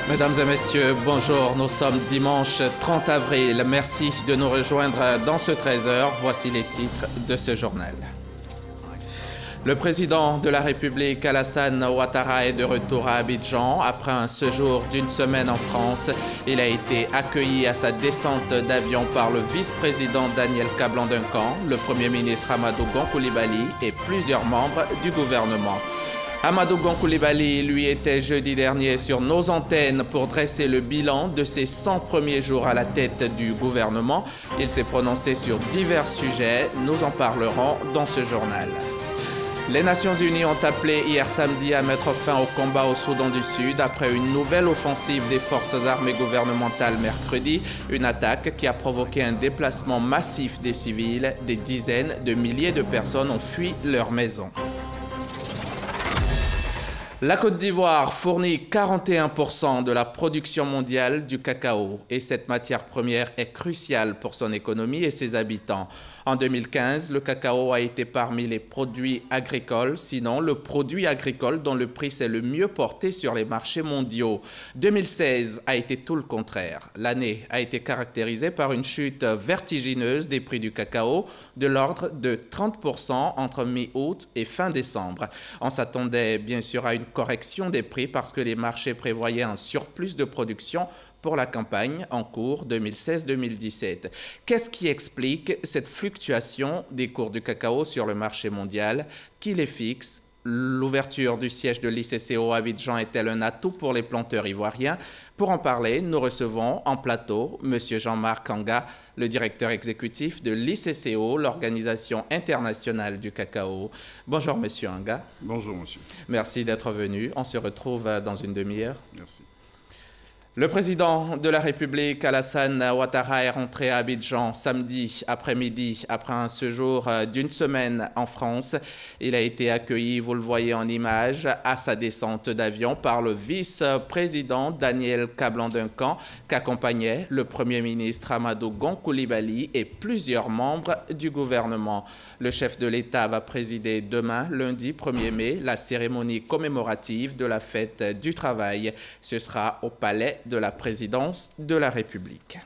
Mesdames et messieurs, bonjour. Nous sommes dimanche 30 avril. Merci de nous rejoindre dans ce 13h. Voici les titres de ce journal. Le président de la République, Alassane Ouattara, est de retour à Abidjan. Après un séjour d'une semaine en France, il a été accueilli à sa descente d'avion par le vice-président Daniel Kablan-Duncan, le premier ministre Amadou Gon Coulibaly et plusieurs membres du gouvernement. Amadou Gon Coulibaly, lui, était jeudi dernier sur nos antennes pour dresser le bilan de ses 100 premiers jours à la tête du gouvernement. Il s'est prononcé sur divers sujets. Nous en parlerons dans ce journal. Les Nations Unies ont appelé hier samedi à mettre fin au combat au Soudan du Sud après une nouvelle offensive des forces armées gouvernementales mercredi, une attaque qui a provoqué un déplacement massif des civils. Des dizaines de milliers de personnes ont fui leur maison. La Côte d'Ivoire fournit 41% de la production mondiale du cacao et cette matière première est cruciale pour son économie et ses habitants. En 2015, le cacao a été parmi les produits agricoles, sinon le produit agricole dont le prix s'est le mieux porté sur les marchés mondiaux. 2016 a été tout le contraire. L'année a été caractérisée par une chute vertigineuse des prix du cacao de l'ordre de 30% entre mi-août et fin décembre. On s'attendait bien sûr à une correction des prix parce que les marchés prévoyaient un surplus de production pour la campagne en cours 2016-2017. Qu'est-ce qui explique cette fluctuation des cours du cacao sur le marché mondial? Qui les fixe? L'ouverture du siège de l'ICCO à Abidjan est-elle un atout pour les planteurs ivoiriens? Pour en parler, nous recevons en plateau M. Jean-Marc Anga, le directeur exécutif de l'ICCO, l'Organisation internationale du cacao. Bonjour M. Anga. Bonjour monsieur. Merci d'être venu. On se retrouve dans une demi-heure. Merci. Le président de la République, Alassane Ouattara, est rentré à Abidjan samedi après-midi après un séjour d'une semaine en France. Il a été accueilli, vous le voyez en image, à sa descente d'avion par le vice-président Daniel Kablan-Duncan, qu'accompagnait le premier ministre Amadou Gon Coulibaly et plusieurs membres du gouvernement. Le chef de l'État va présider demain, lundi 1er mai, la cérémonie commémorative de la fête du travail. Ce sera au palais de la présidence de la République.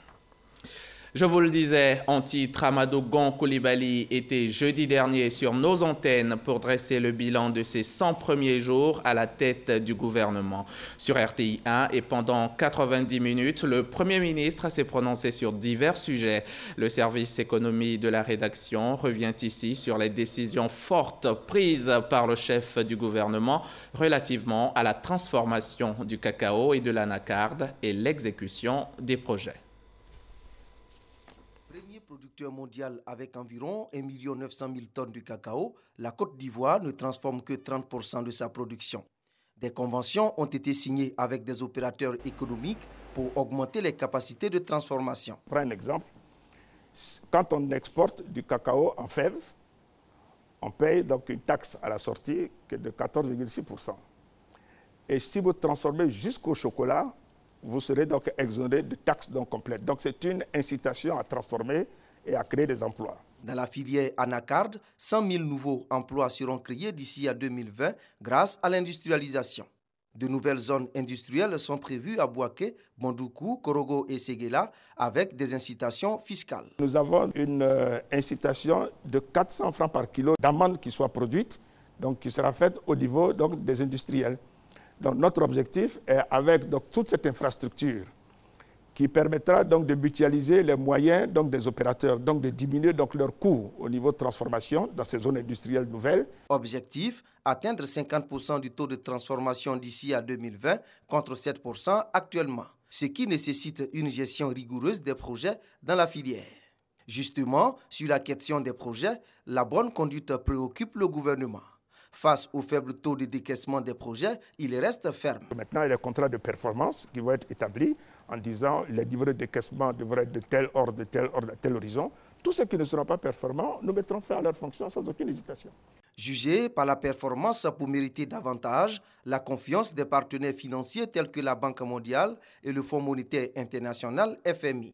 Je vous le disais, en titre, Amadou Gon Coulibaly était jeudi dernier sur nos antennes pour dresser le bilan de ses 100 premiers jours à la tête du gouvernement. Sur RTI 1 et pendant 90 minutes, le Premier ministre s'est prononcé sur divers sujets. Le service économie de la rédaction revient ici sur les décisions fortes prises par le chef du gouvernement relativement à la transformation du cacao et de l'anacarde et l'exécution des projets. Premier producteur mondial avec environ 1 900 000 tonnes de cacao, la Côte d'Ivoire ne transforme que 30% de sa production. Des conventions ont été signées avec des opérateurs économiques pour augmenter les capacités de transformation. Prends un exemple. Quand on exporte du cacao en fève, on paye donc une taxe à la sortie qui est de 14,6%. Et si vous transformez jusqu'au chocolat, vous serez donc exonéré de taxes complètes. Donc c'est une incitation à transformer et à créer des emplois. Dans la filière anacarde, 100 000 nouveaux emplois seront créés d'ici à 2020 grâce à l'industrialisation. De nouvelles zones industrielles sont prévues à Bouaké, Bondoukou, Korogo et Séguéla avec des incitations fiscales. Nous avons une incitation de 400 francs par kilo d'amande qui soit produite, donc qui sera faite au niveau donc, des industriels. Donc, notre objectif est, avec toute cette infrastructure qui permettra donc, de mutualiser les moyens donc, des opérateurs, donc de diminuer donc, leurs coûts au niveau de transformation dans ces zones industrielles nouvelles. Objectif, atteindre 50% du taux de transformation d'ici à 2020 contre 7% actuellement, ce qui nécessite une gestion rigoureuse des projets dans la filière. Justement, sur la question des projets, la bonne conduite préoccupe le gouvernement. Face au faible taux de décaissement des projets, il reste ferme. Maintenant, il y a des contrats de performance qui vont être établis en disant que les niveaux de décaissement devraient être de tel ordre, à tel horizon. Tous ceux qui ne seront pas performants, nous mettrons fin à leur fonction sans aucune hésitation. Jugés par la performance pour mériter davantage la confiance des partenaires financiers tels que la Banque mondiale et le Fonds monétaire international FMI.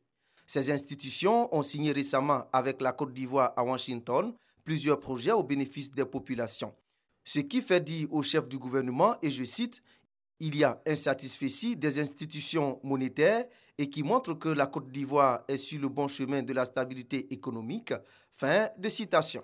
Ces institutions ont signé récemment avec la Côte d'Ivoire à Washington plusieurs projets au bénéfice des populations. Ce qui fait dire au chef du gouvernement, et je cite, Il y a insatisfait des institutions monétaires et qui montre que la Côte d'Ivoire est sur le bon chemin de la stabilité économique. Fin de citation.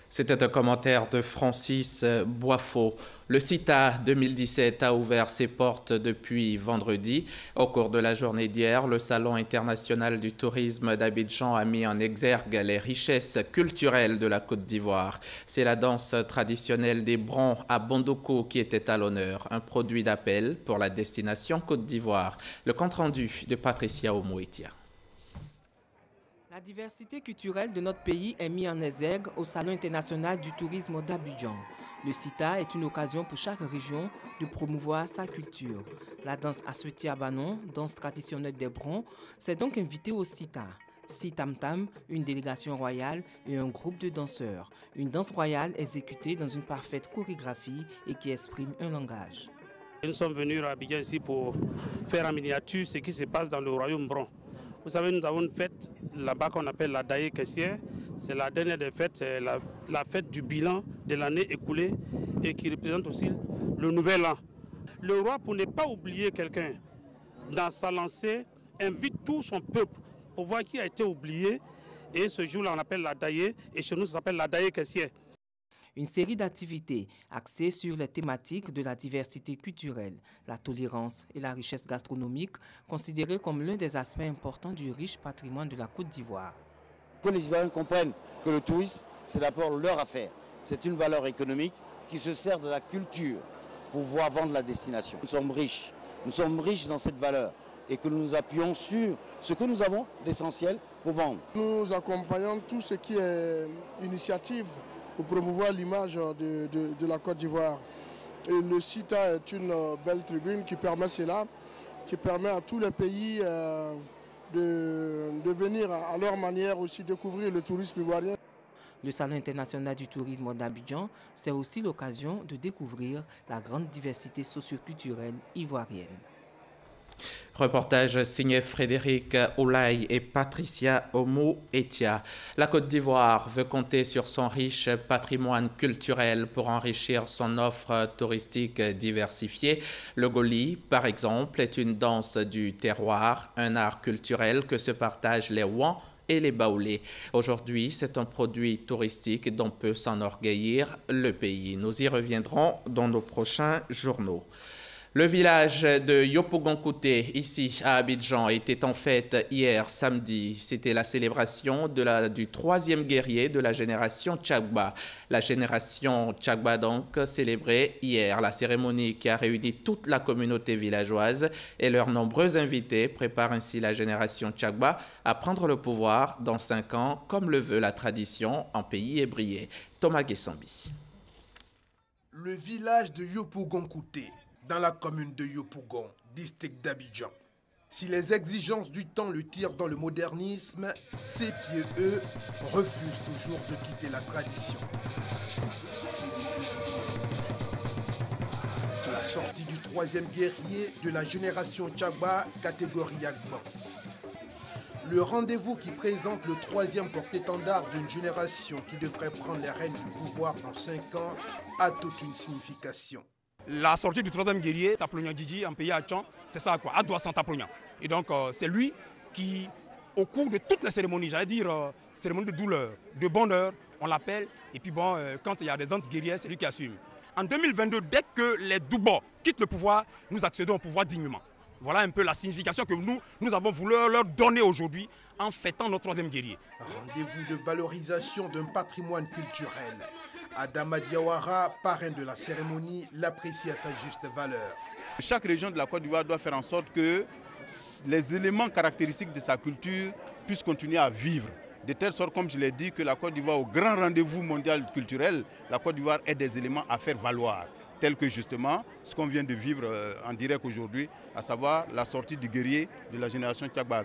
C'était un commentaire de Francis Boiffaut. Le CITA 2017 a ouvert ses portes depuis vendredi. Au cours de la journée d'hier, le Salon international du tourisme d'Abidjan a mis en exergue les richesses culturelles de la Côte d'Ivoire. C'est la danse traditionnelle des Brons à Bondoko qui était à l'honneur, un produit d'appel pour la destination Côte d'Ivoire. Le compte-rendu de Patricia Omouetia. La diversité culturelle de notre pays est mise en exergue au Salon international du tourisme d'Abidjan. Le CITA est une occasion pour chaque région de promouvoir sa culture. La danse Asweti Abanon, danse traditionnelle des Brons, s'est donc invitée au CITA. Sitam-Tam, une délégation royale et un groupe de danseurs. Une danse royale exécutée dans une parfaite chorégraphie et qui exprime un langage. Nous sommes venus à Abidjan ici pour faire en miniature ce qui se passe dans le royaume Bron. Vous savez, nous avons une fête là-bas qu'on appelle la Daye Kessière. C'est la dernière des fêtes, c'est la fête du bilan de l'année écoulée et qui représente aussi le nouvel an. Le roi, pour ne pas oublier quelqu'un, dans sa lancée, invite tout son peuple pour voir qui a été oublié. Et ce jour-là, on appelle la Daye, et chez nous, ça s'appelle la Daye Kessière. Une série d'activités axées sur les thématiques de la diversité culturelle, la tolérance et la richesse gastronomique, considérées comme l'un des aspects importants du riche patrimoine de la Côte d'Ivoire. Que les Ivoiriens comprennent que le tourisme, c'est d'abord leur affaire. C'est une valeur économique qui se sert de la culture pour pouvoir vendre la destination. Nous sommes riches dans cette valeur et que nous nous appuyons sur ce que nous avons d'essentiel pour vendre. Nous accompagnons tout ce qui est initiative pour promouvoir l'image de la Côte d'Ivoire. Et le CITA est une belle tribune qui permet cela, qui permet à tous les pays de venir à leur manière aussi découvrir le tourisme ivoirien. Le Salon international du tourisme d'Abidjan, c'est aussi l'occasion de découvrir la grande diversité socio-culturelle ivoirienne. Reportage signé Frédéric Oulaye et Patricia Omouetia. La Côte d'Ivoire veut compter sur son riche patrimoine culturel pour enrichir son offre touristique diversifiée. Le Goli, par exemple, est une danse du terroir, un art culturel que se partagent les Ouans et les Baoulés. Aujourd'hui, c'est un produit touristique dont peut s'enorgueillir le pays. Nous y reviendrons dans nos prochains journaux. Le village de Yopougon-Kouté, ici à Abidjan, était en fête hier samedi. C'était la célébration du troisième guerrier de la génération Tchagba. La génération Tchagba donc célébrait hier la cérémonie qui a réuni toute la communauté villageoise et leurs nombreux invités préparent ainsi la génération Tchagba à prendre le pouvoir dans 5 ans comme le veut la tradition en pays ébrié. Thomas Guessambi. Le village de Yopougon-Kouté, dans la commune de Yopougon, district d'Abidjan. Si les exigences du temps le tirent dans le modernisme, ses pieds, eux, refusent toujours de quitter la tradition. La sortie du troisième guerrier de la génération Tchagba, catégorie Agban. Le rendez-vous qui présente le troisième porte-étendard d'une génération qui devrait prendre les rênes du pouvoir dans 5 ans a toute une signification. La sortie du troisième guerrier, Taplognan Djidji, en pays Hachan, c'est ça quoi, Adouassan Taplognan. Et donc c'est lui qui, au cours de toutes les cérémonies, j'allais dire cérémonie de douleur, de bonheur, on l'appelle. Et puis bon, quand il y a des anti-guerriers, c'est lui qui assume. En 2022, dès que les Doubo quittent le pouvoir, nous accédons au pouvoir dignement. Voilà un peu la signification que nous avons voulu leur donner aujourd'hui en fêtant notre troisième guerrier. Rendez-vous de valorisation d'un patrimoine culturel. Adama Diawara, parrain de la cérémonie, l'apprécie à sa juste valeur. Chaque région de la Côte d'Ivoire doit faire en sorte que les éléments caractéristiques de sa culture puissent continuer à vivre. De telle sorte, comme je l'ai dit, que la Côte d'Ivoire, au grand rendez-vous mondial culturel, la Côte d'Ivoire ait des éléments à faire valoir. Tel que justement ce qu'on vient de vivre en direct aujourd'hui, à savoir la sortie du guerrier de la génération Tchagba.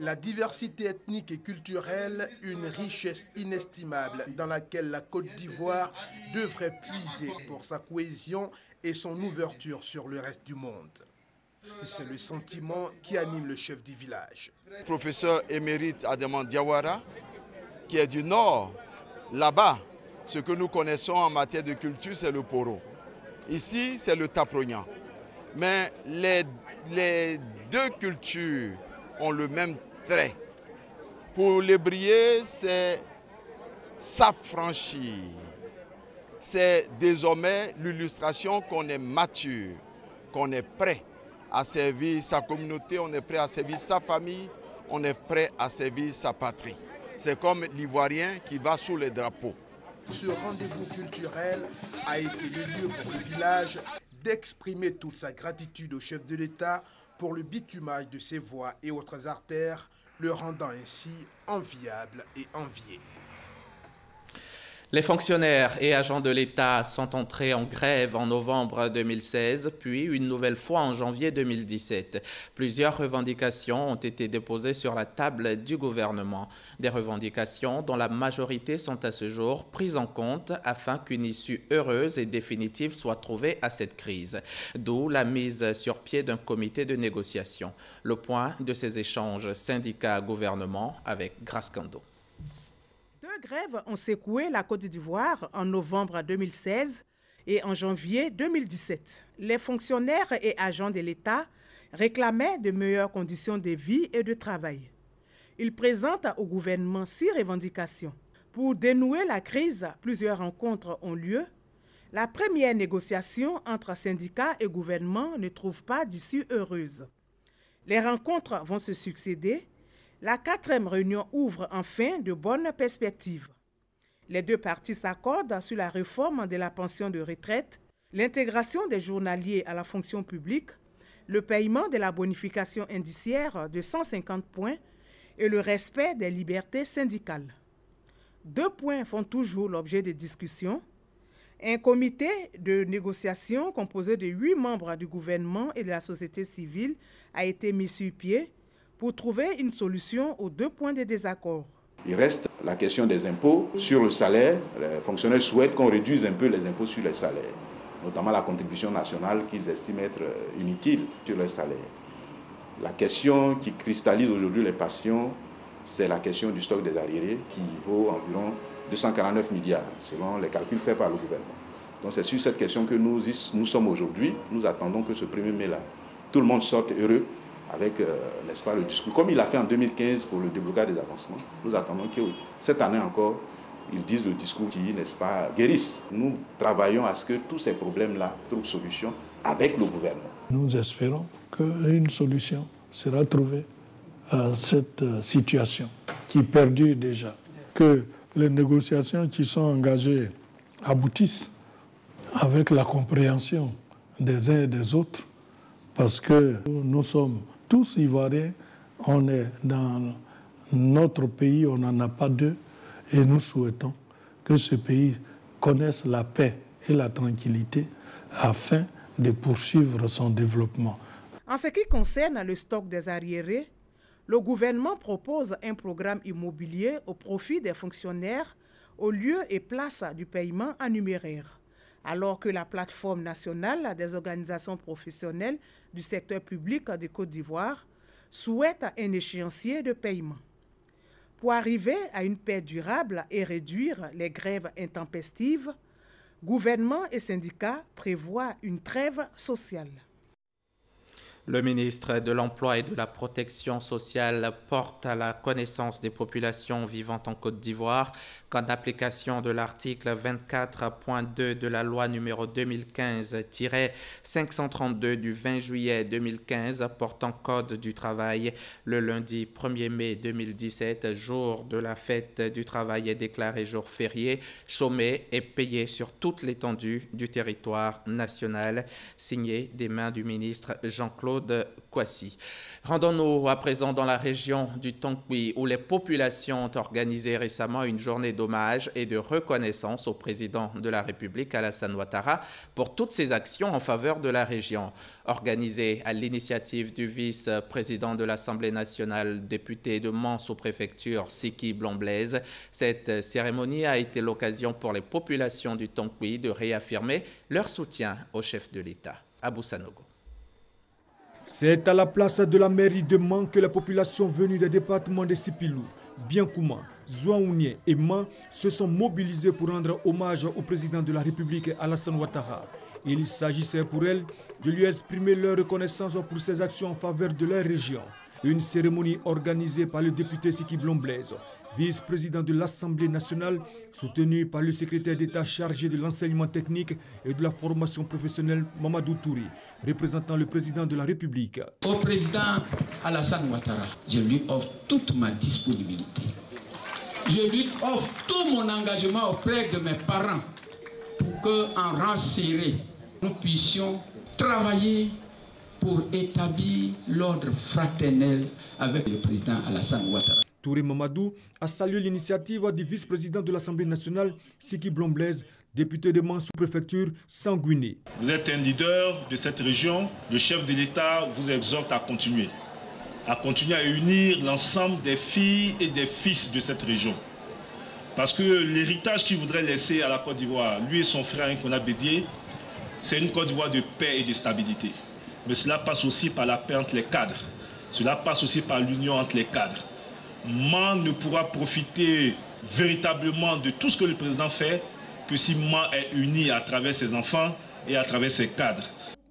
La diversité ethnique et culturelle, une richesse inestimable dans laquelle la Côte d'Ivoire devrait puiser pour sa cohésion et son ouverture sur le reste du monde. C'est le sentiment qui anime le chef du village. Professeur émérite Adama Diawara, qui est du Nord, là-bas, ce que nous connaissons en matière de culture, c'est le poro. Ici, c'est le taprognan. Mais les deux cultures ont le même trait. Pour l'ébrier, c'est s'affranchir. C'est désormais l'illustration qu'on est mature, qu'on est prêt à servir sa communauté, on est prêt à servir sa famille, on est prêt à servir sa patrie. C'est comme l'Ivoirien qui va sous les drapeaux. Ce rendez-vous culturel a été le lieu pour le village d'exprimer toute sa gratitude au chef de l'État pour le bitumage de ses voies et autres artères, le rendant ainsi enviable et envié. Les fonctionnaires et agents de l'État sont entrés en grève en novembre 2016, puis une nouvelle fois en janvier 2017. Plusieurs revendications ont été déposées sur la table du gouvernement. Des revendications dont la majorité sont à ce jour prises en compte afin qu'une issue heureuse et définitive soit trouvée à cette crise. D'où la mise sur pied d'un comité de négociation. Le point de ces échanges syndicats-gouvernement avec Grace Kando. Deux grèves ont secoué la Côte d'Ivoire en novembre 2016 et en janvier 2017. Les fonctionnaires et agents de l'État réclamaient de meilleures conditions de vie et de travail. Ils présentent au gouvernement 6 revendications. Pour dénouer la crise, plusieurs rencontres ont lieu. La première négociation entre syndicats et gouvernement ne trouve pas d'issue heureuse. Les rencontres vont se succéder. La 4e réunion ouvre enfin de bonnes perspectives. Les deux parties s'accordent sur la réforme de la pension de retraite, l'intégration des journaliers à la fonction publique, le paiement de la bonification indiciaire de 150 points et le respect des libertés syndicales. 2 points font toujours l'objet de discussions. Un comité de négociation composé de 8 membres du gouvernement et de la société civile a été mis sur pied pour trouver une solution aux 2 points de désaccord. Il reste la question des impôts sur le salaire. Les fonctionnaires souhaitent qu'on réduise un peu les impôts sur les salaires, notamment la contribution nationale qu'ils estiment être inutile sur les salaires. La question qui cristallise aujourd'hui les passions, c'est la question du stock des arriérés qui vaut environ 249 milliards, selon les calculs faits par le gouvernement. Donc c'est sur cette question que nous sommes aujourd'hui. Nous attendons que ce 1er mai-là, tout le monde sorte heureux avec, n'est-ce pas, le discours, comme il a fait en 2015 pour le déblocage des avancements. Nous attendons que cette année encore, ils disent le discours qui, n'est-ce pas, guérisse. Nous travaillons à ce que tous ces problèmes-là trouvent solution avec le gouvernement. Nous espérons qu'une solution sera trouvée à cette situation qui perdure déjà. Que les négociations qui sont engagées aboutissent avec la compréhension des uns et des autres, parce que nous sommes tous Ivoiriens, on est dans notre pays, on n'en a pas 2, et nous souhaitons que ce pays connaisse la paix et la tranquillité afin de poursuivre son développement. En ce qui concerne le stock des arriérés, le gouvernement propose un programme immobilier au profit des fonctionnaires au lieu et place du paiement en numéraire, alors que la plateforme nationale des organisations professionnelles du secteur public de Côte d'Ivoire souhaite un échéancier de paiement. Pour arriver à une paix durable et réduire les grèves intempestives, gouvernement et syndicats prévoient une trêve sociale. Le ministre de l'Emploi et de la Protection sociale porte à la connaissance des populations vivant en Côte d'Ivoire qu'en application de l'article 24.2 de la loi numéro 2015-532 du 20 juillet 2015 portant Code du travail, le lundi 1er mai 2017, jour de la fête du travail est déclaré jour férié, chômé et payé sur toute l'étendue du territoire national, signé des mains du ministre Jean-Claude Kouassi. Rendons-nous à présent dans la région du Tonkouy où les populations ont organisé récemment une journée d'hommage et de reconnaissance au président de la République Alassane Ouattara pour toutes ses actions en faveur de la région. Organisée à l'initiative du vice-président de l'Assemblée nationale, député de Mans aux préfectures Siki Blanc-Blaise, cette cérémonie a été l'occasion pour les populations du Tonkouy de réaffirmer leur soutien au chef de l'État, Abou Sanogo. C'est à la place de la mairie de Mans que les populations venues des départements de Sipilou, Biankouma, Zouaounié et Mans se sont mobilisées pour rendre hommage au président de la République Alassane Ouattara. Il s'agissait pour elles de lui exprimer leur reconnaissance pour ses actions en faveur de leur région. Une cérémonie organisée par le député Siki Blom-Blaise, vice-président de l'Assemblée nationale, soutenu par le secrétaire d'État chargé de l'enseignement technique et de la formation professionnelle Mamadou Touri, représentant le président de la République. Au président Alassane Ouattara, je lui offre toute ma disponibilité. Je lui offre tout mon engagement auprès de mes parents pour qu'en rang serré, nous puissions travailler pour établir l'ordre fraternel avec le président Alassane Ouattara. Touré Mamadou a salué l'initiative du vice-président de l'Assemblée nationale, Siki Blom-Blaise, député de Mans sous-préfecture Sanguiné. Vous êtes un leader de cette région. Le chef de l'État vous exhorte à continuer à unir l'ensemble des filles et des fils de cette région. Parce que l'héritage qu'il voudrait laisser à la Côte d'Ivoire, lui et son frère Nkouna Bédié, c'est une Côte d'Ivoire de paix et de stabilité. Mais cela passe aussi par la paix entre les cadres. Cela passe aussi par l'union entre les cadres. Mans ne pourra profiter véritablement de tout ce que le président fait que si Mans est uni à travers ses enfants et à travers ses cadres.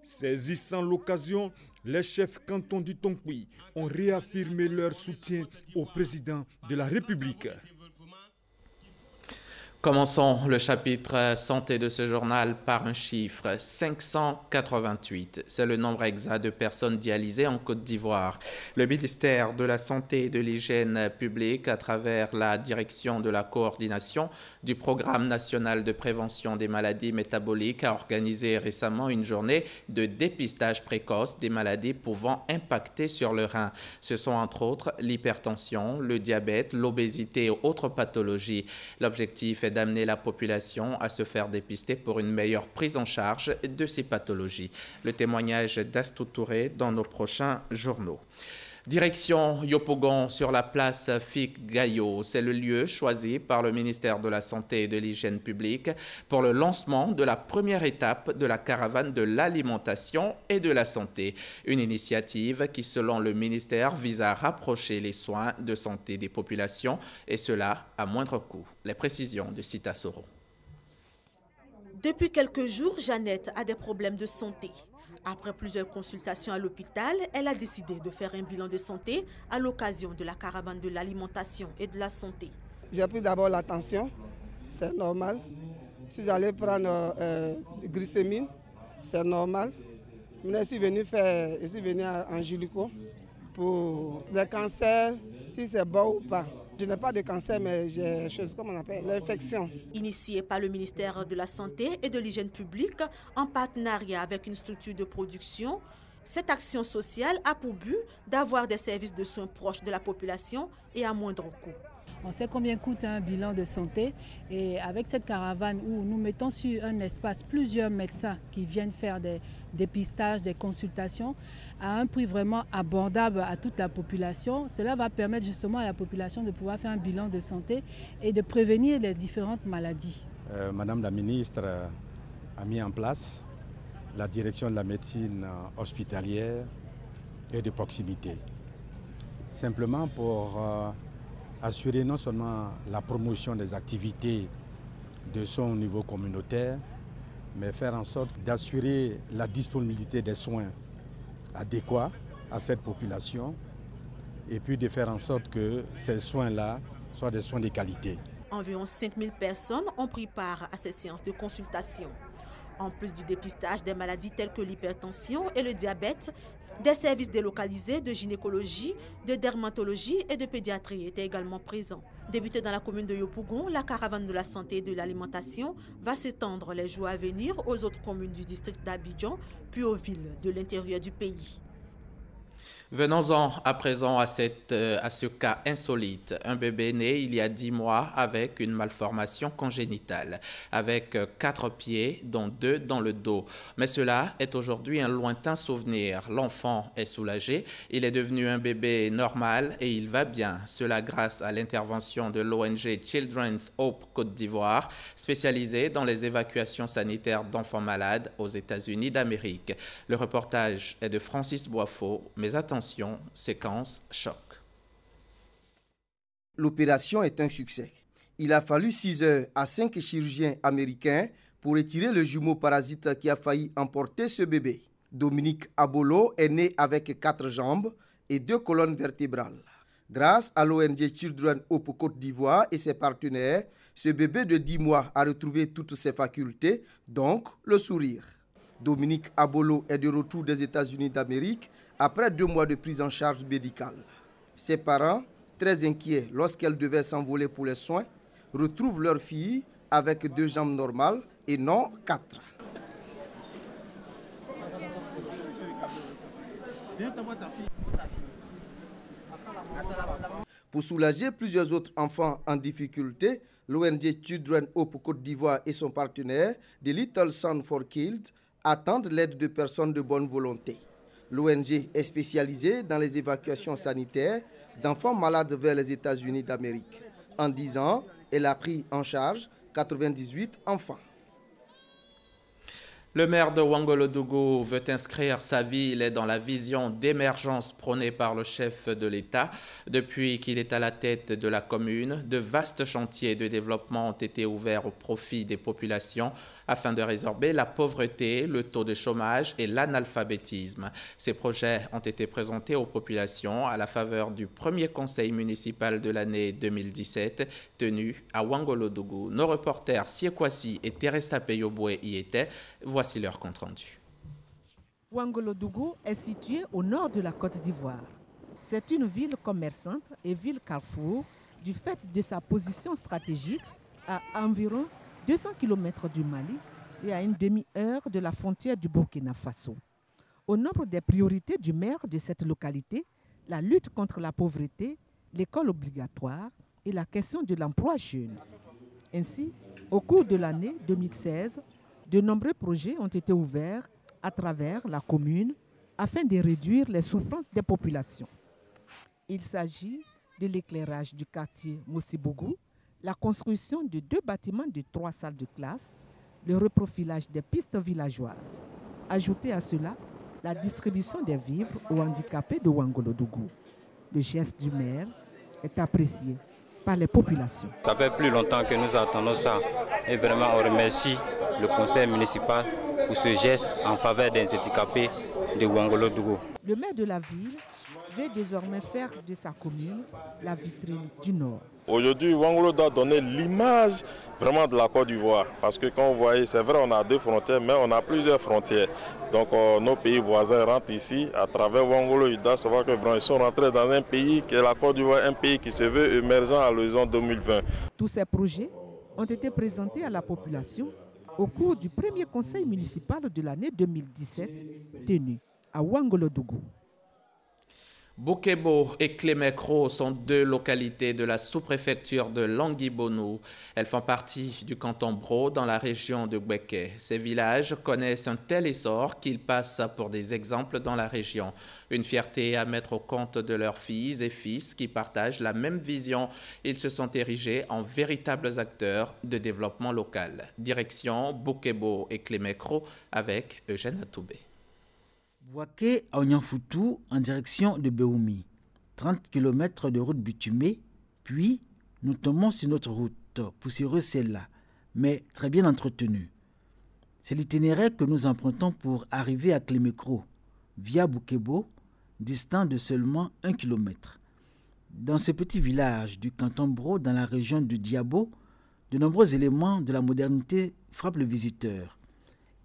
Saisissant l'occasion, les chefs cantons du Tonkoui ont réaffirmé leur soutien au président de la République. Commençons le chapitre santé de ce journal par un chiffre, 588. C'est le nombre exact de personnes dialysées en Côte d'Ivoire. Le ministère de la Santé et de l'Hygiène publique, à travers la direction de la coordination du Programme national de prévention des maladies métaboliques, a organisé récemment une journée de dépistage précoce des maladies pouvant impacter sur le rein. Ce sont entre autres l'hypertension, le diabète, l'obésité et autres pathologies. L'objectif est d'amener la population à se faire dépister pour une meilleure prise en charge de ces pathologies. Le témoignage d'Astou Touré dans nos prochains journaux. Direction Yopougon sur la place Fik Gayo. C'est le lieu choisi par le ministère de la Santé et de l'Hygiène publique pour le lancement de la première étape de la caravane de l'alimentation et de la santé. Une initiative qui, selon le ministère, vise à rapprocher les soins de santé des populations et cela à moindre coût. Les précisions de Sita Soro. Depuis quelques jours, Jeannette a des problèmes de santé. Après plusieurs consultations à l'hôpital, elle a décidé de faire un bilan de santé à l'occasion de la caravane de l'alimentation et de la santé. J'ai pris d'abord la tension, c'est normal. Si j'allais prendre glycémine, c'est normal. Maintenant, je suis venu en gynéco pour les cancers, si c'est bon ou pas. Je n'ai pas de cancer, mais j'ai l'infection. Initiée par le ministère de la Santé et de l'Hygiène publique en partenariat avec une structure de production, cette action sociale a pour but d'avoir des services de soins proches de la population et à moindre coût. On sait combien coûte un bilan de santé et avec cette caravane où nous mettons sur un espace plusieurs médecins qui viennent faire des dépistages, des consultations à un prix vraiment abordable à toute la population, cela va permettre justement à la population de pouvoir faire un bilan de santé et de prévenir les différentes maladies. Madame la ministre a mis en place la direction de la médecine hospitalière et de proximité. Simplement pour assurer non seulement la promotion des activités de soins au niveau communautaire, mais faire en sorte d'assurer la disponibilité des soins adéquats à cette population et puis de faire en sorte que ces soins-là soient des soins de qualité. Environ 5000 personnes ont pris part à ces séances de consultation. En plus du dépistage des maladies telles que l'hypertension et le diabète, des services délocalisés de gynécologie, de dermatologie et de pédiatrie étaient également présents. Débutée dans la commune de Yopougon, la caravane de la santé et de l'alimentation va s'étendre les jours à venir aux autres communes du district d'Abidjan, puis aux villes de l'intérieur du pays. Venons-en à présent à ce cas insolite. Un bébé né il y a 10 mois avec une malformation congénitale, avec 4 pieds, dont 2 dans le dos. Mais cela est aujourd'hui un lointain souvenir. L'enfant est soulagé, il est devenu un bébé normal et il va bien. Cela grâce à l'intervention de l'ONG Children's Hope Côte d'Ivoire, spécialisée dans les évacuations sanitaires d'enfants malades aux États-Unis d'Amérique. Le reportage est de Francis Boifo, mais attention, séquence choc. L'opération est un succès. Il a fallu 6 heures à 5 chirurgiens américains pour retirer le jumeau parasite qui a failli emporter ce bébé. Dominique Abolo est né avec 4 jambes et 2 colonnes vertébrales. Grâce à l'ONG Children Hope Côte d'Ivoire et ses partenaires, ce bébé de 10 mois a retrouvé toutes ses facultés, donc le sourire. Dominique Abolo est de retour des États-Unis d'Amérique après 2 mois de prise en charge médicale. Ses parents, très inquiets lorsqu'elle devait s'envoler pour les soins, retrouvent leur fille avec 2 jambes normales et non 4. Pour soulager plusieurs autres enfants en difficulté, l'ONG Children Hope Côte d'Ivoire et son partenaire, The Little Sun for Kids, attendent l'aide de personnes de bonne volonté. L'ONG est spécialisée dans les évacuations sanitaires d'enfants malades vers les États-Unis d'Amérique. En 10 ans, elle a pris en charge 98 enfants. Le maire de Ouangolodougou veut inscrire sa ville dans la vision d'émergence prônée par le chef de l'État. Depuis qu'il est à la tête de la commune, de vastes chantiers de développement ont été ouverts au profit des populations afin de résorber la pauvreté, le taux de chômage et l'analphabétisme. Ces projets ont été présentés aux populations à la faveur du premier conseil municipal de l'année 2017 tenu à Ouangolodougou. Nos reporters Siekwasi et Teresa Peyoboué y étaient. Voici leur compte-rendu. Ouangolodougou est située au nord de la Côte d'Ivoire. C'est une ville commerçante et ville carrefour du fait de sa position stratégique à environ 200 km du Mali et à une demi-heure de la frontière du Burkina Faso. Au nombre des priorités du maire de cette localité, la lutte contre la pauvreté, l'école obligatoire et la question de l'emploi jeune. Ainsi, au cours de l'année 2016, de nombreux projets ont été ouverts à travers la commune afin de réduire les souffrances des populations. Il s'agit de l'éclairage du quartier Mossibougou, la construction de 2 bâtiments de 3 salles de classe, le reprofilage des pistes villageoises. Ajoutez à cela la distribution des vivres aux handicapés de Ouangolodougou. Le geste du maire est apprécié par les populations. Ça fait plus longtemps que nous attendons ça et vraiment on remercie le conseil municipal pour ce geste en faveur des handicapés de Ouangolodougou. Le maire de la ville veut désormais faire de sa commune la vitrine du Nord. Aujourd'hui, Ouangolo doit donner l'image vraiment de la Côte d'Ivoire. Parce que quand vous voyez, c'est vrai, on a 2 frontières, mais on a plusieurs frontières. Donc nos pays voisins rentrent ici. À travers Ouangolo, ils doivent savoir que vraiment, ils sont rentrés dans un pays qui est la Côte d'Ivoire, un pays qui se veut émergent à l'horizon 2020. Tous ces projets ont été présentés à la population au cours du premier conseil municipal de l'année 2017 tenu à Ouangolodougou. Bokebo et Clémecro sont 2 localités de la sous-préfecture de Languibonou. Elles font partie du canton Bro dans la région de Gbeke. Ces villages connaissent un tel essor qu'ils passent pour des exemples dans la région. Une fierté à mettre au compte de leurs filles et fils qui partagent la même vision. Ils se sont érigés en véritables acteurs de développement local. Direction Bokebo et Clémecro avec Eugène Atoubé. Bouaké à Onyanfoutou en direction de Béoumi. 30 km de route bitumée, puis nous tombons sur notre route, poussiéreuse celle-là, mais très bien entretenue. C'est l'itinéraire que nous empruntons pour arriver à Clémecro, via Boukebo, distant de seulement 1 km. Dans ce petit village du canton Bro, dans la région de Diabo, de nombreux éléments de la modernité frappent le visiteur.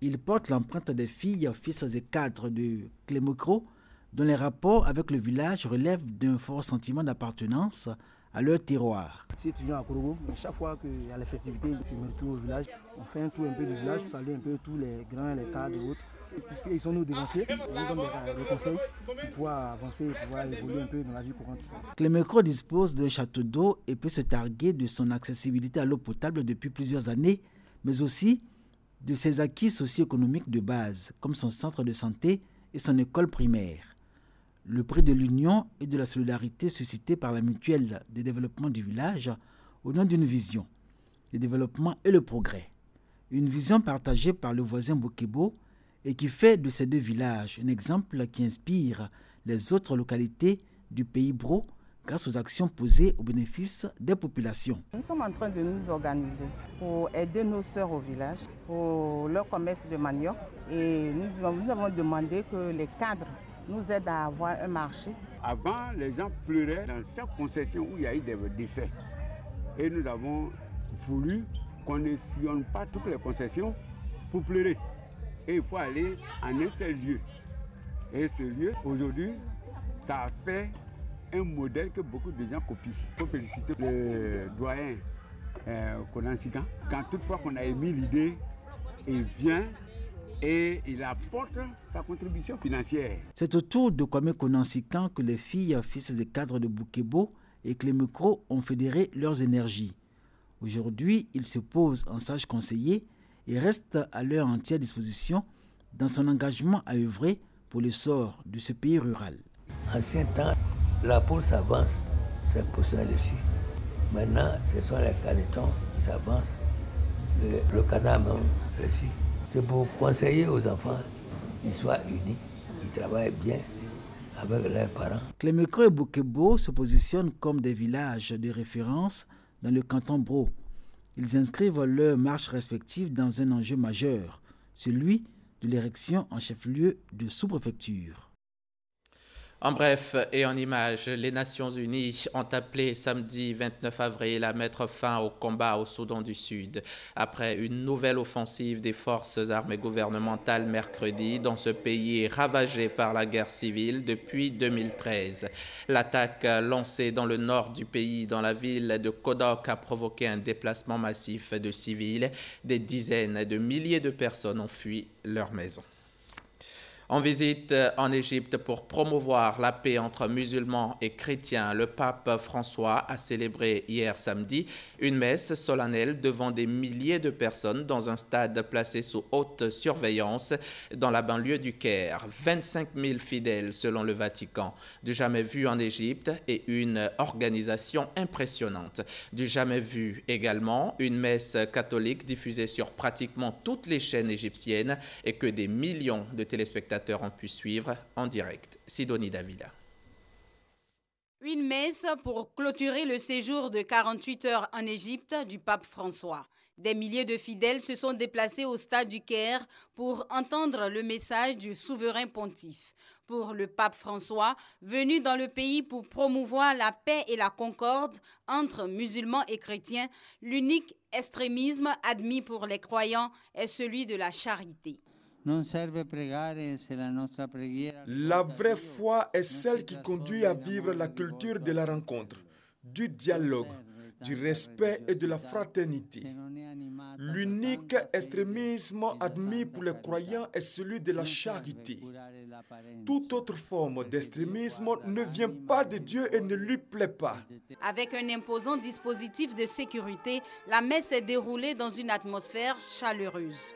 Il porte l'empreinte des filles, fils et cadres de Clémecro, dont les rapports avec le village relèvent d'un fort sentiment d'appartenance à leur terroir. Je suis étudiant à Korogo, mais chaque fois qu'il y a les festivités, je me retrouve au village. On fait un tour un peu du village, saluer un peu tous les grands, les cadres et autres. Puisqu'ils sont nos devanciers, on nous donne des conseils pour pouvoir avancer, pour pouvoir évoluer un peu dans la vie courante. Clémecro dispose d'un château d'eau et peut se targuer de son accessibilité à l'eau potable depuis plusieurs années, mais aussi de ses acquis socio-économiques de base, comme son centre de santé et son école primaire. Le prix de l'union et de la solidarité suscité par la mutuelle de développement du village au nom d'une vision, le développement et le progrès. Une vision partagée par le voisin Bokebo et qui fait de ces 2 villages un exemple qui inspire les autres localités du pays Bro grâce aux actions posées au bénéfice des populations. Nous sommes en train de nous organiser pour aider nos sœurs au village, pour leur commerce de manioc. Et nous avons demandé que les cadres nous aident à avoir un marché. Avant, les gens pleuraient dans chaque concession où il y a eu des décès. Et nous avons voulu qu'on ne sillonne pas toutes les concessions pour pleurer. Et il faut aller en un seul lieu. Et ce lieu, aujourd'hui, ça a fait un modèle que beaucoup de gens copient. Il faut féliciter le doyen Konansikan. Quand toutefois qu'on a émis l'idée, il vient et il apporte sa contribution financière. C'est au tour de Kwame Konansikan que les filles, fils des cadres de Boukebo et Clémicro ont fédéré leurs énergies. Aujourd'hui, ils se posent en sages conseillers et restent à leur entière disposition dans son engagement à œuvrer pour le sort de ce pays rural. Ancien temps, la poule s'avance, c'est positionné dessus. Maintenant, ce sont les canetons qui s'avancent, le canard même dessus. C'est pour conseiller aux enfants qu'ils soient unis, qu'ils travaillent bien avec leurs parents. Clémicro et Boukebo se positionnent comme des villages de référence dans le canton Bro. Ils inscrivent leurs marches respectives dans un enjeu majeur, celui de l'érection en chef-lieu de sous-préfecture. En bref et en images, les Nations Unies ont appelé samedi 29 avril à mettre fin au combat au Soudan du Sud. Après une nouvelle offensive des forces armées gouvernementales mercredi dans ce pays ravagé par la guerre civile depuis 2013. L'attaque lancée dans le nord du pays, dans la ville de Kodok, a provoqué un déplacement massif de civils. Des dizaines de milliers de personnes ont fui leur maison. En visite en Égypte pour promouvoir la paix entre musulmans et chrétiens, le pape François a célébré hier samedi une messe solennelle devant des milliers de personnes dans un stade placé sous haute surveillance dans la banlieue du Caire. 25 000 fidèles selon le Vatican, du jamais vu en Égypte et une organisation impressionnante. Du jamais vu également, une messe catholique diffusée sur pratiquement toutes les chaînes égyptiennes et que des millions de téléspectateurs ont pu suivre en direct. Sidonie Davila. Une messe pour clôturer le séjour de 48 heures en Égypte du pape François. Des milliers de fidèles se sont déplacés au stade du Caire pour entendre le message du souverain pontife. Pour le pape François, venu dans le pays pour promouvoir la paix et la concorde entre musulmans et chrétiens, l'unique extrémisme admis pour les croyants est celui de la charité. La vraie foi est celle qui conduit à vivre la culture de la rencontre, du dialogue, du respect et de la fraternité. L'unique extrémisme admis pour les croyants est celui de la charité. Toute autre forme d'extrémisme ne vient pas de Dieu et ne lui plaît pas. Avec un imposant dispositif de sécurité, la messe s'est déroulée dans une atmosphère chaleureuse.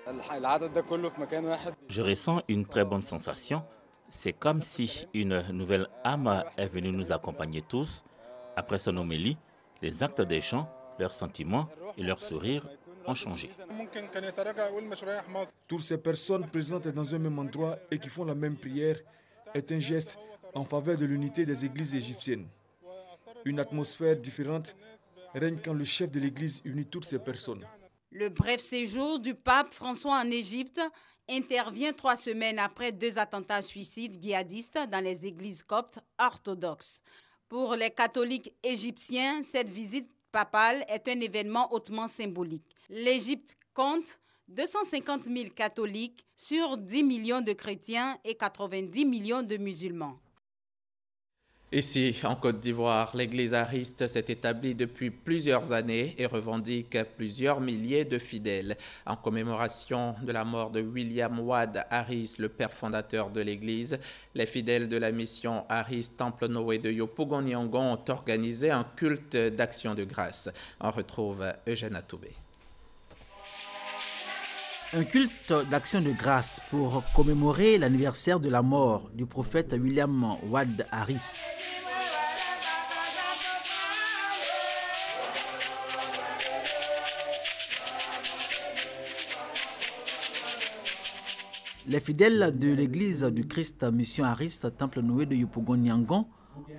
Je ressens une très bonne sensation. C'est comme si une nouvelle âme est venue nous accompagner tous. Après son homélie, les actes des chants, leurs sentiments et leurs sourires ont changé. Toutes ces personnes présentes dans un même endroit et qui font la même prière est un geste en faveur de l'unité des églises égyptiennes. Une atmosphère différente règne quand le chef de l'église unit toutes ces personnes. Le bref séjour du pape François en Égypte intervient 3 semaines après 2 attentats suicides djihadistes dans les églises coptes orthodoxes. Pour les catholiques égyptiens, cette visite papale est un événement hautement symbolique. L'Égypte compte 250 000 catholiques sur 10 millions de chrétiens et 90 millions de musulmans. Ici, en Côte d'Ivoire, l'église hariste s'est établie depuis plusieurs années et revendique plusieurs milliers de fidèles. En commémoration de la mort de William Wade Harris, le père fondateur de l'église, les fidèles de la mission Harris Temple Noé de Yopougon-Niangon ont organisé un culte d'action de grâce. On retrouve Eugène Atoubé. Un culte d'action de grâce pour commémorer l'anniversaire de la mort du prophète William Wade Harris. Les fidèles de l'église du Christ Mission Harris Temple Noé de Yopougon-Niangon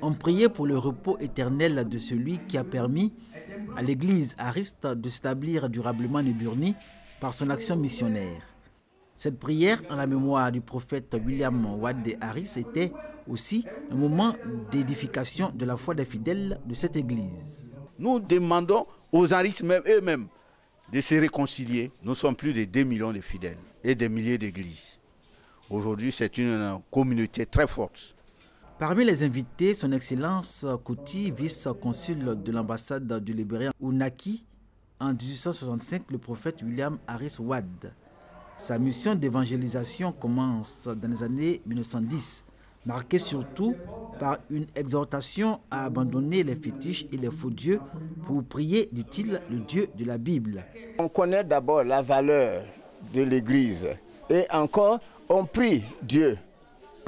ont prié pour le repos éternel de celui qui a permis à l'église ariste de s'établir durablement en Burnie par son action missionnaire. Cette prière en la mémoire du prophète William Wade Harris était aussi un moment d'édification de la foi des fidèles de cette église. Nous demandons aux Harris eux-mêmes de se réconcilier. Nous sommes plus de 2 millions de fidèles et des milliers d'églises. Aujourd'hui, c'est une communauté très forte. Parmi les invités, son Excellence Kouti, vice-consul de l'ambassade du Libéria où naquit en 1865 le prophète William Harris Wade. Sa mission d'évangélisation commence dans les années 1910, marquée surtout par une exhortation à abandonner les fétiches et les faux dieux pour prier, dit-il, le Dieu de la Bible. On connaît d'abord la valeur de l'Église et encore on prie Dieu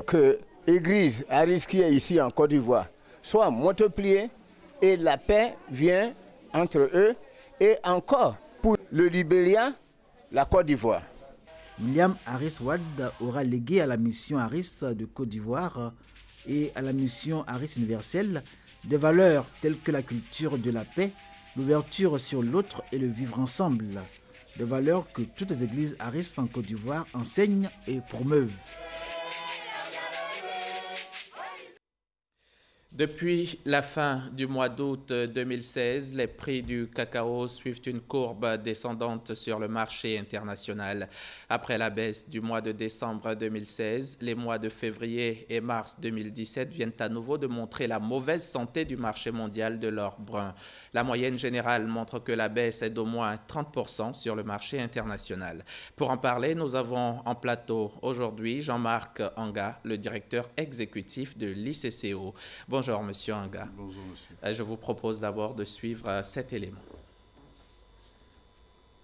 que l'Église Harris qui est ici en Côte d'Ivoire soit multipliée et la paix vient entre eux et encore pour le Libéria, la Côte d'Ivoire. William Harris Wade aura légué à la mission Harris de Côte d'Ivoire et à la mission Harris universelle des valeurs telles que la culture de la paix, l'ouverture sur l'autre et le vivre ensemble. Des valeurs que toutes les églises Harris en Côte d'Ivoire enseignent et promeuvent. Depuis la fin du mois d'août 2016, les prix du cacao suivent une courbe descendante sur le marché international. Après la baisse du mois de décembre 2016, les mois de février et mars 2017 viennent à nouveau de montrer la mauvaise santé du marché mondial de l'or brun. La moyenne générale montre que la baisse est d'au moins 30% sur le marché international. Pour en parler, nous avons en plateau aujourd'hui Jean-Marc Anga, le directeur exécutif de l'ICCO. Bonjour, Monsieur Anga. Bonjour, monsieur. Je vous propose d'abord de suivre cet élément.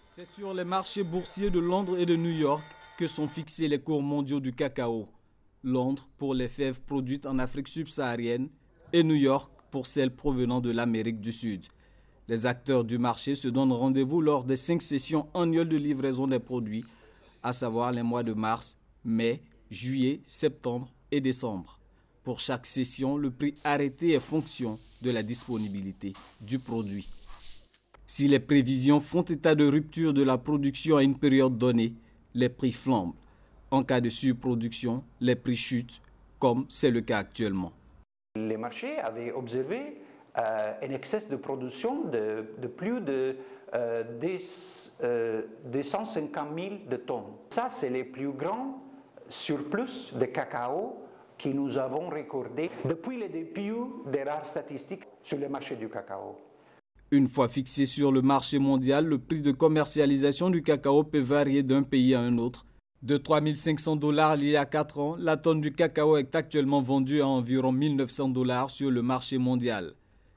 C'est sur les marchés boursiers de Londres et de New York que sont fixés les cours mondiaux du cacao. Londres pour les fèves produites en Afrique subsaharienne et New York pour celles provenant de l'Amérique du Sud. Les acteurs du marché se donnent rendez-vous lors des 5 sessions annuelles de livraison des produits, à savoir les mois de mars, mai, juillet, septembre et décembre. Pour chaque session, le prix arrêté est fonction de la disponibilité du produit. Si les prévisions font état de rupture de la production à une période donnée, les prix flambent. En cas de surproduction, les prix chutent, comme c'est le cas actuellement. Les marchés avaient observé un excès de production de plus de 250 000 de tonnes. Ça, c'est les plus grands surplus de cacao que nous avons recordés depuis le début des rares statistiques sur le marché du cacao. Une fois fixé sur le marché mondial, le prix de commercialisation du cacao peut varier d'un pays à un autre. De 3 500 $ il y a 4 ans, la tonne du cacao est actuellement vendue à environ 1 900 $ sur le marché mondial.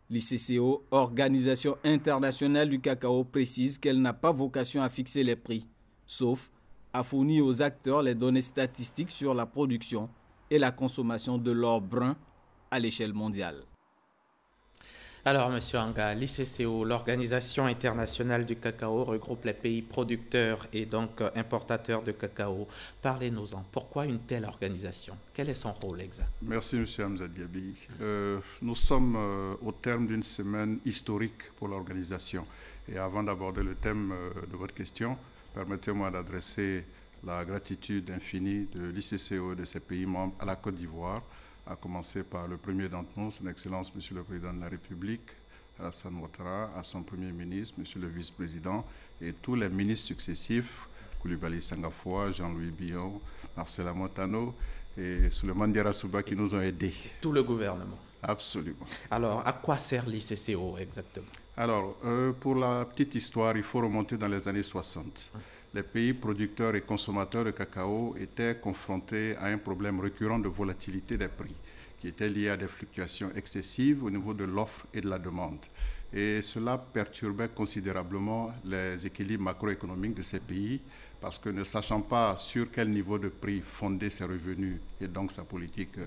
L'ICCO, Organisation internationale du cacao, précise qu'elle n'a pas vocation à fixer les prix, sauf à fournir aux acteurs les données statistiques sur la production et la consommation de l'or brun à l'échelle mondiale. Alors, Monsieur Anga, l'ICCO, l'Organisation internationale du cacao, regroupe les pays producteurs et donc importateurs de cacao. Parlez-nous-en. Pourquoi une telle organisation? Quel est son rôle exact? Merci, Monsieur Hamzat Gabi. Nous sommes au terme d'une semaine historique pour l'organisation. Et avant d'aborder le thème de votre question, permettez-moi d'adresser la gratitude infinie de l'ICCO et de ses pays membres à la Côte d'Ivoire, à commencer par le premier d'entre nous, son Excellence Monsieur le Président de la République, Alassane Ouattara, à son Premier ministre, Monsieur le Vice-président, et tous les ministres successifs, Koulibaly Sangafoua, Jean-Louis Billon, Marcela Montano et Souleymane Diarra-Souba qui nous ont aidés. Tout le gouvernement. Absolument. Alors, à quoi sert l'ICCO exactement? Alors, pour la petite histoire, il faut remonter dans les années 60. Les pays producteurs et consommateurs de cacao étaient confrontés à un problème récurrent de volatilité des prix qui était lié à des fluctuations excessives au niveau de l'offre et de la demande. Et cela perturbait considérablement les équilibres macroéconomiques de ces pays parce que ne sachant pas sur quel niveau de prix fonder ses revenus et donc sa politique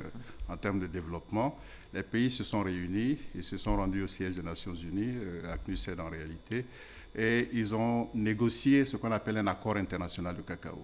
en termes de développement, les pays se sont réunis et se sont rendus au siège des Nations Unies, à CNUSED en réalité, et ils ont négocié ce qu'on appelle un accord international de cacao.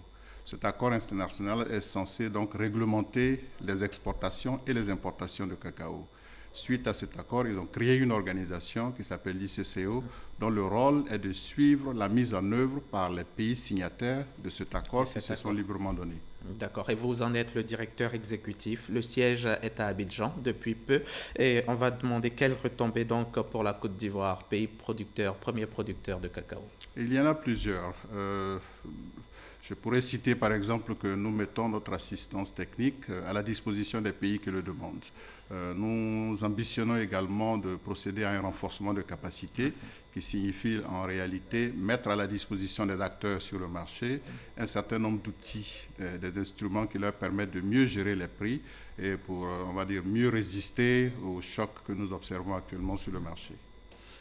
Cet accord international est censé donc réglementer les exportations et les importations de cacao. Suite à cet accord, ils ont créé une organisation qui s'appelle l'ICCO, dont le rôle est de suivre la mise en œuvre par les pays signataires de cet accord qui se sont librement donnés. D'accord. Et vous en êtes le directeur exécutif. Le siège est à Abidjan depuis peu. Et on va demander quelles retombées donc pour la Côte d'Ivoire, pays producteur, premier producteur de cacao. Il y en a plusieurs. Je pourrais citer par exemple que nous mettons notre assistance technique à la disposition des pays qui le demandent. Nous ambitionnons également de procéder à un renforcement de capacité qui signifie en réalité mettre à la disposition des acteurs sur le marché un certain nombre d'outils, des instruments qui leur permettent de mieux gérer les prix et pour, on va dire, mieux résister aux chocs que nous observons actuellement sur le marché.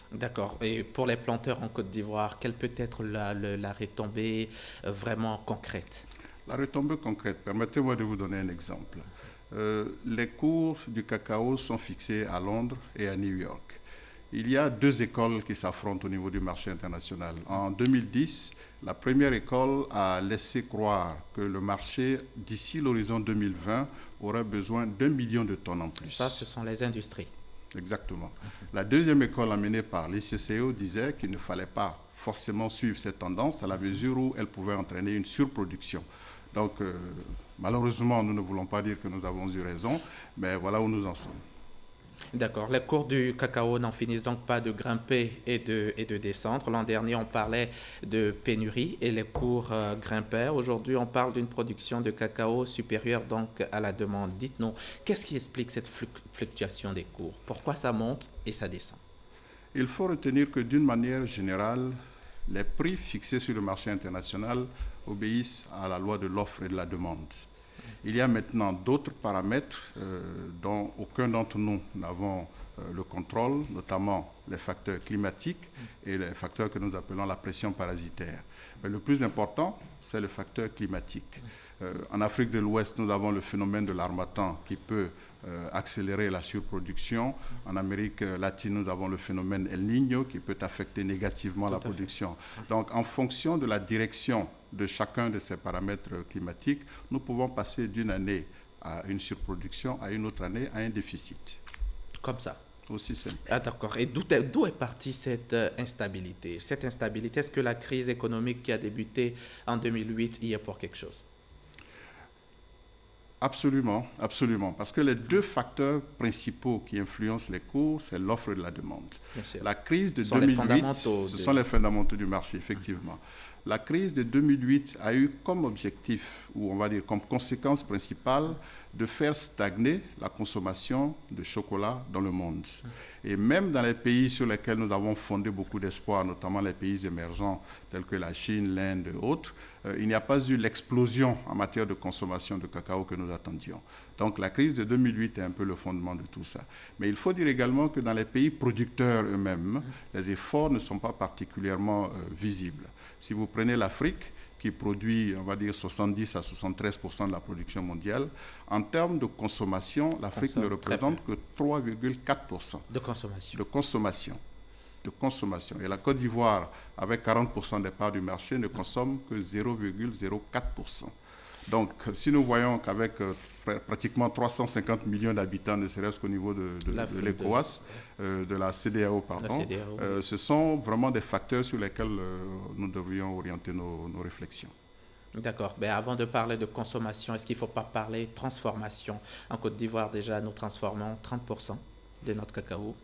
D'accord. Et pour les planteurs en Côte d'Ivoire, quelle peut être la retombée vraiment concrète? La retombée concrète, permettez-moi de vous donner un exemple. Les cours du cacao sont fixés à Londres et à New York. Il y a deux écoles qui s'affrontent au niveau du marché international. En 2010, la première école a laissé croire que le marché, d'ici l'horizon 2020, aurait besoin d'1 million de tonnes en plus. Ça, ce sont les industries. Exactement. La deuxième école amenée par l'ICCO disait qu'il ne fallait pas forcément suivre cette tendance à la mesure où elle pouvait entraîner une surproduction. Donc, malheureusement, nous ne voulons pas dire que nous avons eu raison, mais voilà où nous en sommes. D'accord. Les cours du cacao n'en finissent donc pas de grimper et de descendre. L'an dernier, on parlait de pénurie et les cours grimpaient. Aujourd'hui, on parle d'une production de cacao supérieure donc à la demande. Dites-nous, qu'est-ce qui explique cette fluctuation des cours? Pourquoi ça monte et ça descend? Il faut retenir que d'une manière générale, les prix fixés sur le marché international obéissent à la loi de l'offre et de la demande. Il y a maintenant d'autres paramètres dont aucun d'entre nous n'avons le contrôle, notamment les facteurs climatiques et les facteurs que nous appelons la pression parasitaire. Mais le plus important, c'est le facteur climatique. En Afrique de l'Ouest, nous avons le phénomène de l'harmattan qui peut accélérer la surproduction. En Amérique latine, nous avons le phénomène El Niño qui peut affecter négativement la production. Donc, en fonction de la direction de chacun de ces paramètres climatiques, nous pouvons passer d'une année à une surproduction à une autre année à un déficit. Comme ça? Aussi simple. Ah, d'accord. Et d'où est partie cette instabilité? Cette instabilité, est-ce que la crise économique qui a débuté en 2008 y est pour quelque chose? Absolument, absolument. Parce que les deux facteurs principaux qui influencent les cours, c'est l'offre et la demande. La crise de 2008, ce sont les fondamentaux du marché, effectivement. La crise de 2008 a eu comme objectif, ou on va dire comme conséquence principale, de faire stagner la consommation de chocolat dans le monde. Et même dans les pays sur lesquels nous avons fondé beaucoup d'espoir, notamment les pays émergents tels que la Chine, l'Inde et autres, il n'y a pas eu l'explosion en matière de consommation de cacao que nous attendions. Donc la crise de 2008 est un peu le fondement de tout ça. Mais il faut dire également que dans les pays producteurs eux-mêmes, les efforts ne sont pas particulièrement visibles. Si vous prenez l'Afrique, qui produit, on va dire, 70 à 73% de la production mondiale, en termes de consommation, l'Afrique ne représente que 3,4%. De consommation. De consommation. De consommation. Et la Côte d'Ivoire, avec 40% des parts du marché, ne consomme que 0,04%. Donc, si nous voyons qu'avec pratiquement 350 millions d'habitants, ne serait-ce qu'au niveau de l'ECOWAS, de la CEDEAO, pardon, ce sont vraiment des facteurs sur lesquels nous devrions orienter nos réflexions. D'accord. Mais avant de parler de consommation, est-ce qu'il ne faut pas parler de transformation? En Côte d'Ivoire, déjà, nous transformons 30% de notre cacao.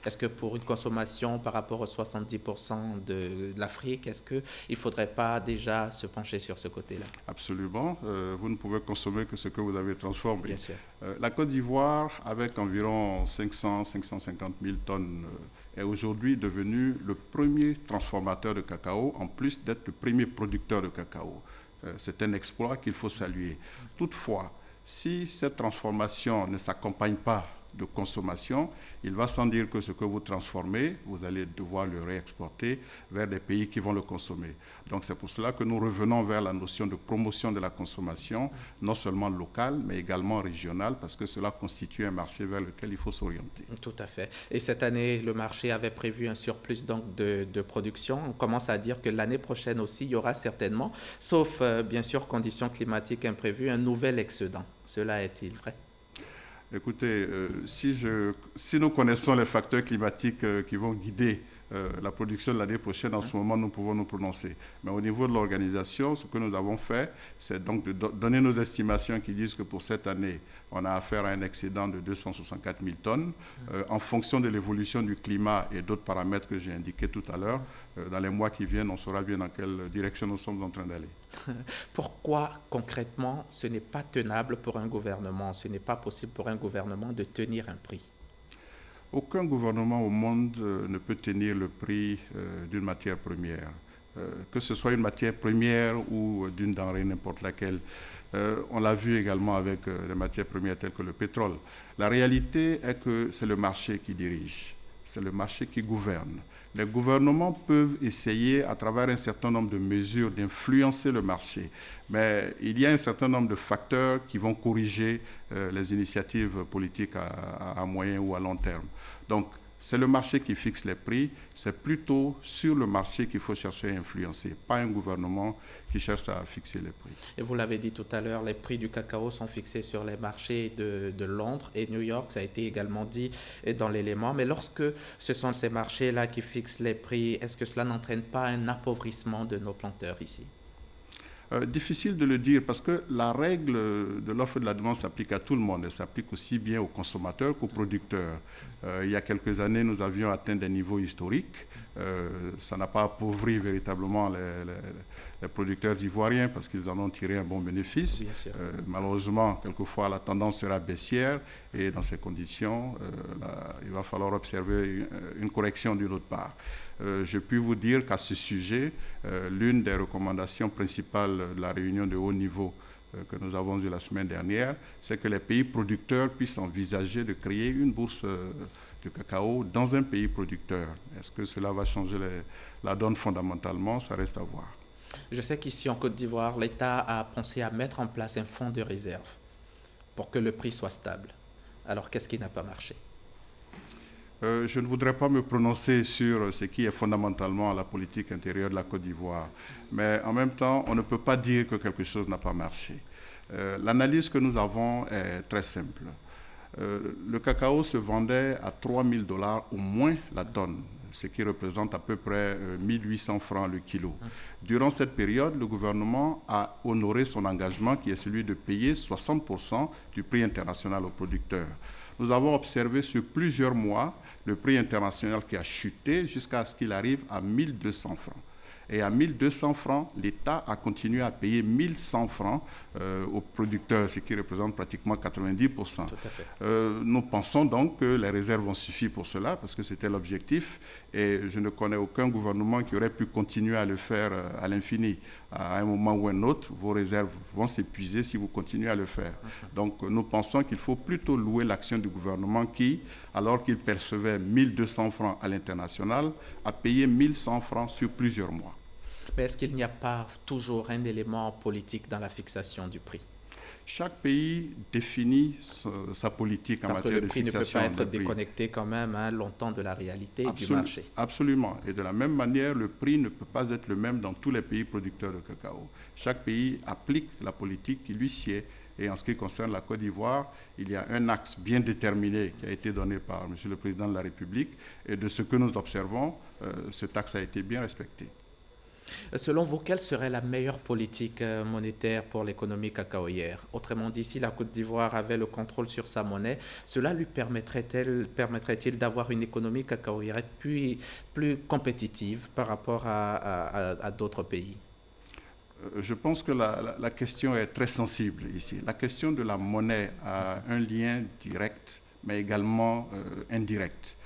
Est-ce que pour une consommation par rapport aux 70% de l'Afrique, est-ce qu'il ne faudrait pas déjà se pencher sur ce côté-là? Absolument. Vous ne pouvez consommer que ce que vous avez transformé. Bien sûr. La Côte d'Ivoire, avec environ 500-550 000 tonnes, est aujourd'hui devenu le premier transformateur de cacao, en plus d'être le premier producteur de cacao. C'est un exploit qu'il faut saluer. Toutefois, si cette transformation ne s'accompagne pas de consommation, il va sans dire que ce que vous transformez, vous allez devoir le réexporter vers des pays qui vont le consommer. Donc c'est pour cela que nous revenons vers la notion de promotion de la consommation, non seulement locale, mais également régionale, parce que cela constitue un marché vers lequel il faut s'orienter. Tout à fait. Et cette année, le marché avait prévu un surplus donc de production. On commence à dire que l'année prochaine aussi, il y aura certainement, sauf bien sûr conditions climatiques imprévues, un nouvel excédent. Cela est-il vrai? Écoutez, si nous connaissons les facteurs climatiques qui vont guider la production de l'année prochaine, en ce moment, nous pouvons nous prononcer. Mais au niveau de l'organisation, ce que nous avons fait, c'est donc de donner nos estimations qui disent que pour cette année, on a affaire à un excédent de 264 000 tonnes. En fonction de l'évolution du climat et d'autres paramètres que j'ai indiqués tout à l'heure, dans les mois qui viennent, on saura bien dans quelle direction nous sommes en train d'aller. Pourquoi, concrètement, ce n'est pas tenable pour un gouvernement, ce n'est pas possible pour un gouvernement de tenir un prix? Aucun gouvernement au monde ne peut tenir le prix d'une matière première, que ce soit une matière première ou d'une denrée n'importe laquelle. On l'a vu également avec des matières premières telles que le pétrole. La réalité est que c'est le marché qui dirige, c'est le marché qui gouverne. Les gouvernements peuvent essayer, à travers un certain nombre de mesures, d'influencer le marché. Mais il y a un certain nombre de facteurs qui vont corriger les initiatives politiques à moyen ou à long terme. Donc, c'est le marché qui fixe les prix. C'est plutôt sur le marché qu'il faut chercher à influencer, pas un gouvernement qui cherche à fixer les prix. Et vous l'avez dit tout à l'heure, les prix du cacao sont fixés sur les marchés de Londres et New York. Ça a été également dit dans l'élément. Mais lorsque ce sont ces marchés-là qui fixent les prix, est-ce que cela n'entraîne pas un appauvrissement de nos planteurs ici? Difficile de le dire parce que la règle de l'offre et de la demande s'applique à tout le monde. Elle s'applique aussi bien aux consommateurs qu'aux producteurs. Il y a quelques années, nous avions atteint des niveaux historiques. Ça n'a pas appauvri véritablement les producteurs ivoiriens parce qu'ils en ont tiré un bon bénéfice. Malheureusement, quelquefois, la tendance sera baissière et dans ces conditions, il va falloir observer une correction d'une autre part. Je puis vous dire qu'à ce sujet, l'une des recommandations principales de la réunion de haut niveau que nous avons eue la semaine dernière, c'est que les pays producteurs puissent envisager de créer une bourse de cacao dans un pays producteur. Est-ce que cela va changer la donne fondamentalement? Ça reste à voir. Je sais qu'ici en Côte d'Ivoire, l'État a pensé à mettre en place un fonds de réserve pour que le prix soit stable. Alors qu'est-ce qui n'a pas marché? Je ne voudrais pas me prononcer sur ce qui est fondamentalement la politique intérieure de la Côte d'Ivoire. Mais en même temps, on ne peut pas dire que quelque chose n'a pas marché. L'analyse que nous avons est très simple. Le cacao se vendait à 3 000 $ au moins la tonne, ce qui représente à peu près 1 800 francs le kilo. Durant cette période, le gouvernement a honoré son engagement qui est celui de payer 60% du prix international aux producteurs. Nous avons observé sur plusieurs mois le prix international qui a chuté jusqu'à ce qu'il arrive à 1 200 francs. Et à 1 200 francs, l'État a continué à payer 1 100 francs aux producteurs, ce qui représente pratiquement 90%. Tout à fait. Nous pensons donc que les réserves ont suffi pour cela, parce que c'était l'objectif. Et je ne connais aucun gouvernement qui aurait pu continuer à le faire à l'infini. À un moment ou un autre, vos réserves vont s'épuiser si vous continuez à le faire. Donc nous pensons qu'il faut plutôt louer l'action du gouvernement qui, alors qu'il percevait 1 200 francs à l'international, a payé 1 100 francs sur plusieurs mois. Mais est-ce qu'il n'y a pas toujours un élément politique dans la fixation du prix? Chaque pays définit sa politique en matière de fixation. Parce que le prix ne peut pas être déconnecté quand même longtemps de la réalité du marché. Absolument. Et de la même manière, le prix ne peut pas être le même dans tous les pays producteurs de cacao. Chaque pays applique la politique qui lui sied. Et en ce qui concerne la Côte d'Ivoire, il y a un axe bien déterminé qui a été donné par M. le Président de la République. Et de ce que nous observons, cet axe a été bien respecté. Selon vous, quelle serait la meilleure politique monétaire pour l'économie cacaoyère? Autrement dit, si la Côte d'Ivoire avait le contrôle sur sa monnaie, cela lui permettrait-il d'avoir une économie cacaoyère plus compétitive par rapport à d'autres pays? Je pense que la question est très sensible ici. La question de la monnaie a un lien direct, mais également indirect.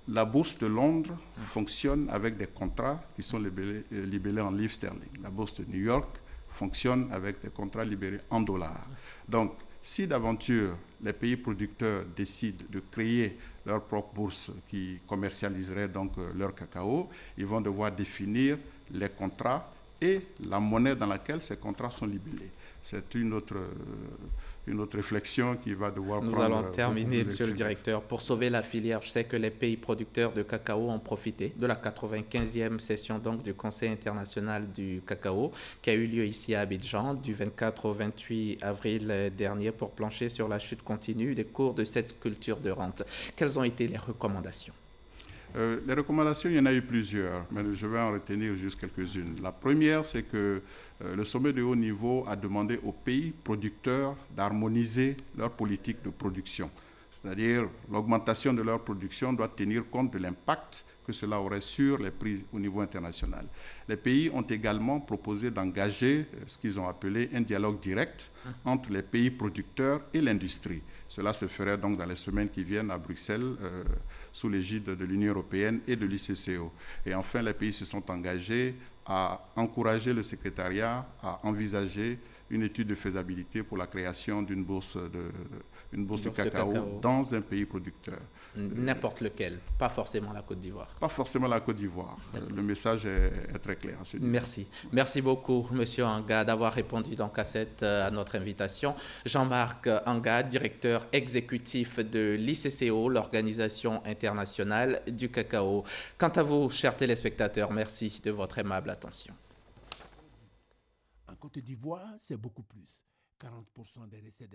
La bourse de Londres fonctionne avec des contrats qui sont libellés en livres sterling. La bourse de New York fonctionne avec des contrats libellés en dollars. Donc, si d'aventure les pays producteurs décident de créer leur propre bourse qui commercialiserait donc leur cacao, ils vont devoir définir les contrats et la monnaie dans laquelle ces contrats sont libellés. C'est une autre une autre réflexion qui va devoir Nous allons terminer, Monsieur le Directeur. Pour sauver la filière, je sais que les pays producteurs de cacao ont profité de la 95e session donc, du Conseil international du cacao qui a eu lieu ici à Abidjan du 24 au 28 avril dernier pour plancher sur la chute continue des cours de cette culture de rente. Quelles ont été les recommandations? Les recommandations, il y en a eu plusieurs, mais je vais en retenir juste quelques-unes. La première, c'est que le sommet de haut niveau a demandé aux pays producteurs d'harmoniser leur politique de production. C'est-à-dire l'augmentation de leur production doit tenir compte de l'impact que cela aurait sur les prix au niveau international. Les pays ont également proposé d'engager ce qu'ils ont appelé un dialogue direct entre les pays producteurs et l'industrie. Cela se ferait donc dans les semaines qui viennent à Bruxelles, sous l'égide de l'Union européenne et de l'ICCO. Et enfin, les pays se sont engagés à encourager le secrétariat à envisager une étude de faisabilité pour la création d'une bourse de cacao dans un pays producteur. N'importe lequel, pas forcément la Côte d'Ivoire. Pas forcément la Côte d'Ivoire. Le message est très clair à ce niveau. Merci. Merci beaucoup, Monsieur Anga, d'avoir répondu donc à notre invitation. Jean-Marc Anga, directeur exécutif de l'ICCO, l'Organisation internationale du cacao. Quant à vous, chers téléspectateurs, merci de votre aimable attention. En Côte d'Ivoire, c'est beaucoup plus. 40% des recettes